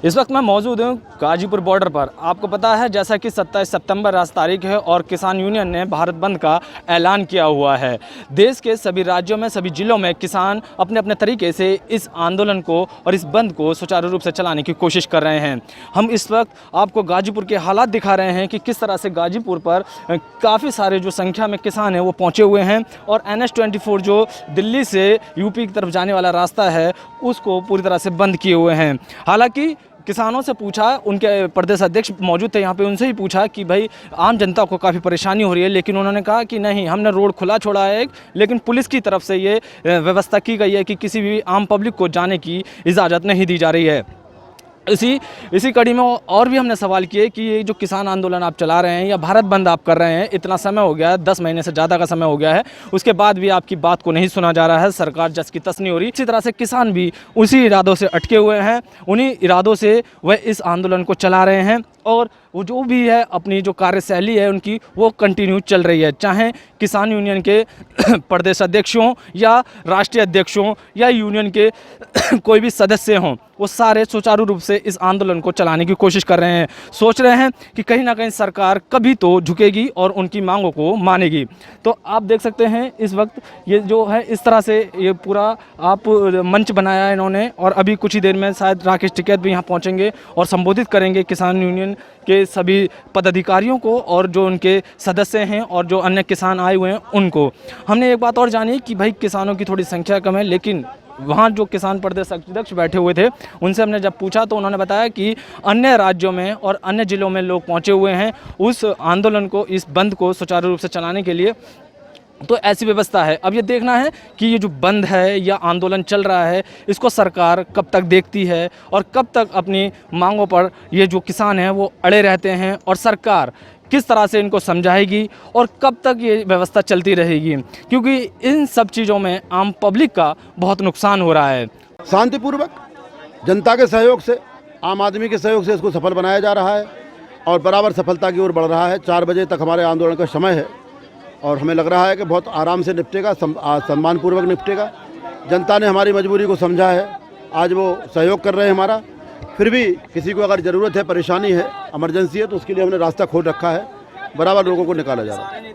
इस वक्त मैं मौजूद हूँ गाजीपुर बॉर्डर पर। आपको पता है जैसा कि 27 सितंबर आज तारीख है और किसान यूनियन ने भारत बंद का ऐलान किया हुआ है। देश के सभी राज्यों में, सभी ज़िलों में किसान अपने अपने तरीके से इस आंदोलन को और इस बंद को सुचारू रूप से चलाने की कोशिश कर रहे हैं। हम इस वक्त आपको गाजीपुर के हालात दिखा रहे हैं कि किस तरह से गाजीपुर पर काफ़ी सारे जो संख्या में किसान हैं वो पहुँचे हुए हैं और NH-24 जो दिल्ली से यूपी की तरफ जाने वाला रास्ता है उसको पूरी तरह से बंद किए हुए हैं। हालांकि किसानों से पूछा, उनके प्रदेश अध्यक्ष मौजूद थे यहाँ पे, उनसे ही पूछा कि भाई आम जनता को काफ़ी परेशानी हो रही है, लेकिन उन्होंने कहा कि नहीं, हमने रोड खुला छोड़ा है लेकिन पुलिस की तरफ से ये व्यवस्था की गई है कि किसी भी आम पब्लिक को जाने की इजाज़त नहीं दी जा रही है। इसी कड़ी में और भी हमने सवाल किए कि ये जो किसान आंदोलन आप चला रहे हैं या भारत बंद आप कर रहे हैं, इतना समय हो गया है, 10 महीने से ज़्यादा का समय हो गया है, उसके बाद भी आपकी बात को नहीं सुना जा रहा है, सरकार जस की तस नहीं हो रही। इसी तरह से किसान भी उसी इरादों से अटके हुए हैं, उन्हीं इरादों से वह इस आंदोलन को चला रहे हैं और वो जो भी है अपनी जो कार्यशैली है उनकी वो कंटिन्यू चल रही है, चाहे किसान यूनियन के प्रदेश अध्यक्षों या राष्ट्रीय अध्यक्षों या यूनियन के कोई भी सदस्य हों, वो सारे सुचारू रूप से इस आंदोलन को चलाने की कोशिश कर रहे हैं। सोच रहे हैं कि कहीं ना कहीं सरकार कभी तो झुकेगी और उनकी मांगों को मानेगी। तो आप देख सकते हैं इस वक्त ये जो है इस तरह से ये पूरा आप मंच बनाया है इन्होंने और अभी कुछ ही देर में शायद राकेश टिकैत भी यहाँ पहुँचेंगे और संबोधित करेंगे किसान यूनियन के सभी पदाधिकारियों को और जो उनके सदस्य हैं और जो अन्य किसान आए हुए हैं उनको। हमने एक बात और जानी कि भाई किसानों की थोड़ी संख्या कम है, लेकिन वहाँ जो किसान प्रदेश अध्यक्ष बैठे हुए थे उनसे हमने जब पूछा तो उन्होंने बताया कि अन्य राज्यों में और अन्य ज़िलों में लोग पहुँचे हुए हैं उस आंदोलन को, इस बंद को सुचारू रूप से चलाने के लिए। तो ऐसी व्यवस्था है। अब ये देखना है कि ये जो बंद है या आंदोलन चल रहा है इसको सरकार कब तक देखती है और कब तक अपनी मांगों पर ये जो किसान हैं वो अड़े रहते हैं और सरकार किस तरह से इनको समझाएगी और कब तक ये व्यवस्था चलती रहेगी, क्योंकि इन सब चीज़ों में आम पब्लिक का बहुत नुकसान हो रहा है। शांतिपूर्वक जनता के सहयोग से, आम आदमी के सहयोग से इसको सफल बनाया जा रहा है और बराबर सफलता की ओर बढ़ रहा है। 4 बजे तक हमारे आंदोलन का समय है और हमें लग रहा है कि बहुत आराम से निपटेगा, सम्मानपूर्वक निपटेगा। जनता ने हमारी मजबूरी को समझा है, आज वो सहयोग कर रहे हैं हमारा। फिर भी किसी को अगर ज़रूरत है, परेशानी है, इमरजेंसी है तो उसके लिए हमने रास्ता खोल रखा है, बराबर लोगों को निकाला जा रहा है।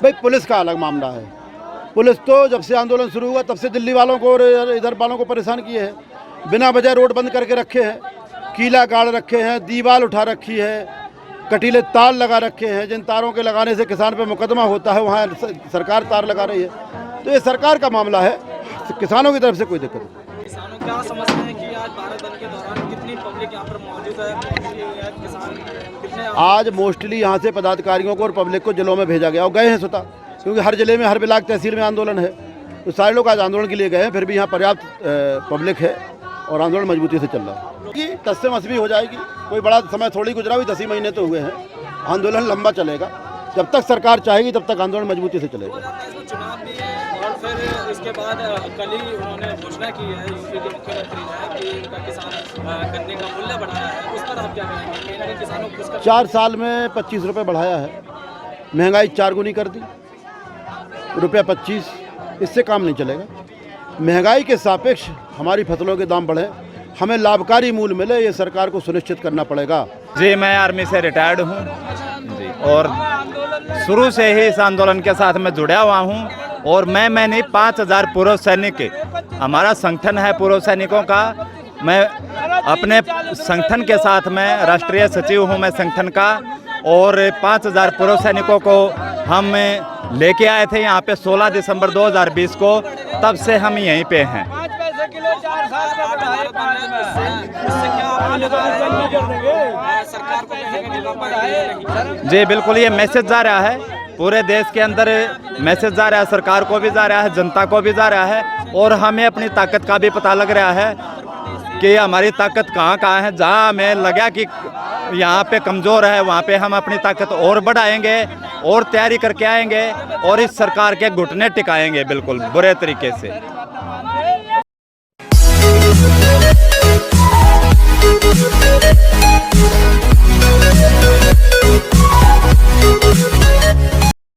भाई पुलिस का अलग मामला है। पुलिस तो जब से आंदोलन शुरू हुआ तब से दिल्ली वालों को और इधर वालों को परेशान किए हैं, बिना वजह रोड बंद करके रखे हैं, कीला गाड़ रखे हैं, दीवार उठा रखी है, कटीले तार लगा रखे हैं। जिन तारों के लगाने से किसान पे मुकदमा होता है वहाँ सरकार तार लगा रही है। तो ये सरकार का मामला है, किसानों की तरफ से कोई दिक्कत नहीं। किसानों क्या समझते हैं कि आज भारत बंद के दौरान कितनी पब्लिक यहाँ पर मौजूद है, किसान कितने आज मोस्टली यहाँ से पदाधिकारियों को और पब्लिक को जिलों में भेजा गया और गए हैं स्वतः, क्योंकि हर जिले में, हर ब्लॉक तहसील में आंदोलन है, तो सारे लोग आज आंदोलन के लिए गए हैं। फिर भी यहाँ पर्याप्त पब्लिक है और आंदोलन मजबूती से चल रहा है। 10 से 20 भी हो जाएगी, कोई बड़ा समय थोड़ी गुजरा हुई, 10 ही महीने तो हुए हैं। आंदोलन लंबा चलेगा, जब तक सरकार चाहेगी तब तक आंदोलन मजबूती से चलेगा। चुनाव भी है और फिर इसके बाद कल ही उन्होंने घोषणा की है यूपी के मुख्यमंत्री ने कि उनका किसान गन्ने का मूल्य बढ़ाया है, उस पर आप क्या कहेंगे? किसानों को 4 साल में 25 रुपये बढ़ाया है, महंगाई 4 गुनी कर दी, ₹25, इससे काम नहीं चलेगा। महंगाई के सापेक्ष हमारी फसलों के दाम बढ़े, हमें लाभकारी मूल्य मिले, ये सरकार को सुनिश्चित करना पड़ेगा। जी, मैं आर्मी से रिटायर्ड हूँ जी और शुरू से ही इस आंदोलन के साथ मैं जुड़ा हुआ हूँ और मैं नहीं 5000 पूर्व सैनिक, हमारा संगठन है पूर्व सैनिकों का। मैं अपने संगठन के साथ में राष्ट्रीय सचिव हूँ मैं संगठन का और 5000 पूर्व सैनिकों को हम लेके आए थे यहाँ पे 16 दिसंबर 2020 को, तब से हम यहीं पे हैं। जी बिल्कुल, ये मैसेज जा रहा है पूरे देश के अंदर, मैसेज जा रहा है, सरकार को भी जा रहा है, जनता को भी जा रहा है और हमें अपनी ताकत का भी पता लग रहा है कि हमारी ताकत कहाँ कहाँ है। जहाँ हमें लगा कि यहाँ पे कमज़ोर है वहाँ पे हम अपनी ताकत और बढ़ाएंगे और तैयारी करके आएंगे और इस सरकार के घुटने टिकाएंगे बिल्कुल बुरे तरीके से।